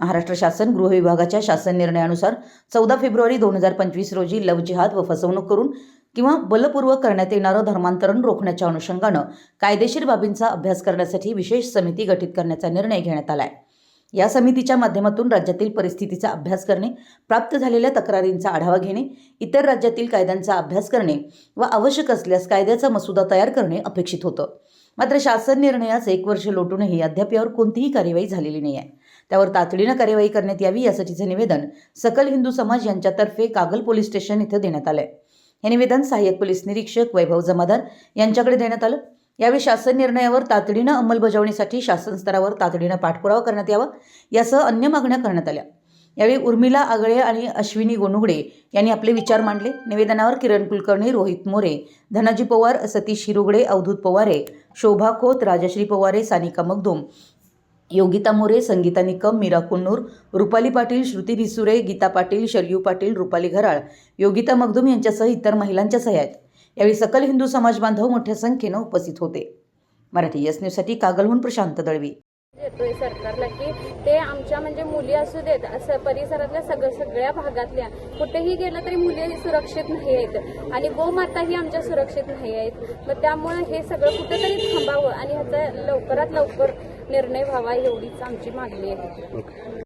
महाराष्ट्र शासन गृह विभागाच्या शासन निर्णयानुसार 14 फेब्रुवारी 2025 रोजी लव जिहाद व फसवणूक करून किंवा बलपूर्वक करण्यात येणारं धर्मांतरण रोखण्याच्या अनुषंगानं कायदेशीर बाबींचा अभ्यास करण्यासाठी विशेष समिती गठीत करण्याचा निर्णय घेण्यात आला आहे। या समितीच्या माध्यमातून राज्यातील परिस्थितीचा अभ्यास करणे, प्राप्त झालेल्या तक्रारींचा आढावा घेणे, इतर राज्यातील कायद्यांचा अभ्यास करणे व आवश्यक असल्यास कायद्याचा मसुदा तयार करणे अपेक्षित होतं। मात्र शासन निर्णयास 1 वर्ष लोटूनही अद्याप यावर कोणतीही कार्यवाही झालेली नाही आहे। त्यावर तातडीनं कार्यवाही करण्यात यावी यासाठीचे निवेदन सकल हिंदू समाज यांच्यातर्फे कागल पोलीस स्टेशन इथं देण्यात आलंय। हे निवेदन सहाय्यक पोलीस निरीक्षक वैभव जमादार यांच्याकडे देण्यात आलं। यावेळी शासन निर्णयावर तातडीनं अंमलबजावणीसाठी शासन स्तरावर तातडीनं पाठपुरावा करण्यात यावा यासह अन्य मागण्या करण्यात आल्या। यावेळी उर्मिला आगळे आणि अश्विनी गोनुगडे यांनी आपले विचार मांडले। निवेदनावर किरण कुलकर्णी, रोहित मोरे, धनाजी पवार, सतीश हिरुगडे, अवधूत पवारे, शोभा खोत, राजश्री पवारे, सानिका मगदूम, योगिता मोरे, संगीता निकम, मीरा कुन्नूर, रुपाली पाटील, श्रुती भिसुरे, गीता पाटील, शरयू पाटील, रुपाली घराळ, योगिता मगदूम यांच्यासह इतर महिलांच्या सह्या आहेत। यावेळी सकल हिंदू समाज बांधव मोठ्या संख्येनं उपस्थित होते। मराठी एस न्यूजसाठी कागलहून प्रशांत दळवी। येतोय सरकारला की ते आमच्या म्हणजे मुली असू देत असं परिसरातल्या सगळ्या भागातल्या कुठेही गेलं तरी मुली सुरक्षित नाही आहेत आणि गोमाता ही आमच्या सुरक्षित नाही आहेत। मग त्यामुळे हे सगळं कुठेतरी थांबावं आणि ह्याचा लवकरात लवकर निर्णय व्हावा एवढीच आमची मागणी आहे।